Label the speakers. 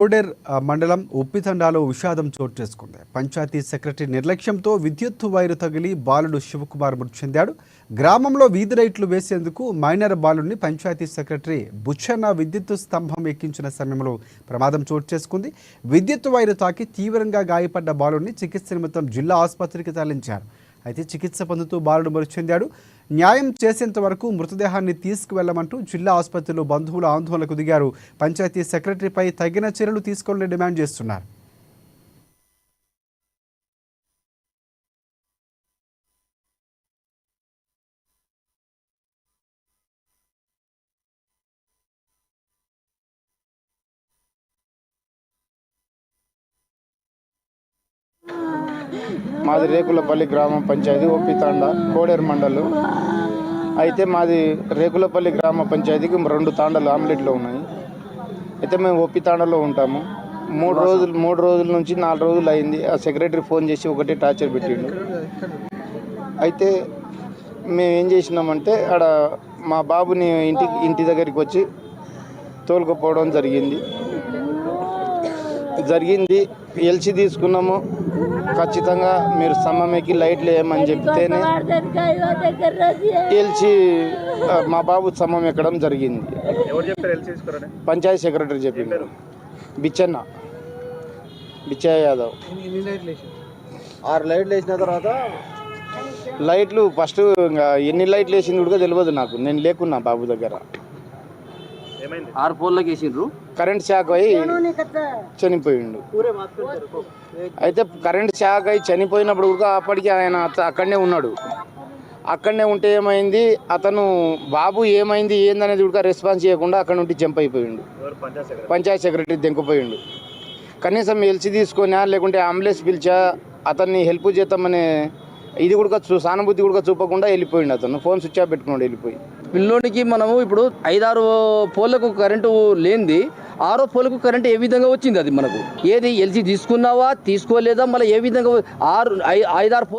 Speaker 1: కోడేర్ మండలం ఉప్పితండాలో విషాదం చోటు చేసుకుంది. పంచాయతీ సెక్రటరీ నిర్లక్ష్యంతో విద్యుత్ వైరు తగిలి బాలుడు శివకుమార్ మృతి చెందాడు. గ్రామంలో వీధి లైట్లు వేసేందుకు మైనర్ బాలుడిని పంచాయతీ సెక్రటరీ బుచ్చన్న విద్యుత్ స్తంభం ఎక్కించిన సమయంలో ప్రమాదం చోటు చేసుకుంది. విద్యుత్ వైరు తాకి తీవ్రంగా గాయపడ్డ బాలుడిని చికిత్స నిమిత్తం జిల్లా ఆసుపత్రికి తరలించారు. అయితే చికిత్స పొందుతూ బాలుడు మృతి చెందాడు. న్యాయం చేసేంత వరకు మృతదేహాన్ని తీసుకువెళ్లమంటూ జిల్లా ఆసుపత్రిలో బంధువులు ఆందోళనకు దిగారు. పంచాయతీ సెక్రటరీపై తగిన చర్యలు తీసుకోవాలని డిమాండ్ చేస్తున్నారు.
Speaker 2: మాది రేకులపల్లి గ్రామ పంచాయతీ ఉప్పితండ కోడేరు మండలం. అయితే మాది రేకులపల్లి గ్రామ పంచాయతీకి 2 తాండాలు ఆమ్లెట్లో ఉన్నాయి. అయితే మేము ఉప్పితండలో ఉంటాము. 3 రోజుల నుంచి 4 రోజులు అయింది. ఆ సెక్రటరీ ఫోన్ చేసి ఒకటే టార్చర్ పెట్టిండు. అయితే మేము ఏం చేసినామంటే ఆడ మా బాబుని ఇంటి దగ్గరికి వచ్చి తోలుకుపోవడం జరిగింది. ఎల్సి తీసుకున్నాము. ఖచ్చితంగా మీరు స్తంభంకి లైట్లు వేయమని చెప్తేనే ఎల్సి మా బాబు స్తంభం ఎక్కడం జరిగింది. పంచాయతీ సెక్రటరీ చెప్పింది, బిచ్చయ్య యాదవ్.
Speaker 3: 6 లైట్లు వేసిన తర్వాత
Speaker 2: లైట్లు ఫస్ట్ ఎన్ని లైట్లు వేసింది కూడా తెలియదు నాకు. నేను లేకున్నా బాబు దగ్గర.
Speaker 3: 6 పోల్లోకి వేసిండ్రు.
Speaker 2: కరెంట్ షాక్ అయి చనిపోయిండు. అయితే కరెంట్ షాక్ అయి చనిపోయినప్పుడు కూడా అప్పటికి ఆయన అక్కడనే ఉన్నాడు. అక్కడనే ఉంటే ఏమైంది, అతను బాబు ఏమైంది ఏందనేది కూడా రెస్పాన్స్ చేయకుండా అక్కడ నుండి జంప్ అయిపోయిండు. పంచాయతీ సెక్రటరీ దెంకపోయిండు. కనీసం ఎల్సి తీసుకొనా లేకుంటే అంబులెన్స్ పిలిచా అతన్ని హెల్ప్ చేద్దామనే ఇది కూడా సానుభూతి కూడా చూపకుండా వెళ్ళిపోయిండు. అతను ఫోన్ స్విచ్ ఆఫ్ పెట్టుకున్నాడు వెళ్ళిపోయి.
Speaker 3: పిల్లోనికి మనము ఇప్పుడు 5-6 పోల్లకు కరెంటు లేనిది 6వ పోల్కు కరెంటు ఏ విధంగా వచ్చింది? అది మనకు ఏది ఎల్సి తీసుకున్నావా తీసుకోలేదా, మళ్ళీ ఏ విధంగా 5-6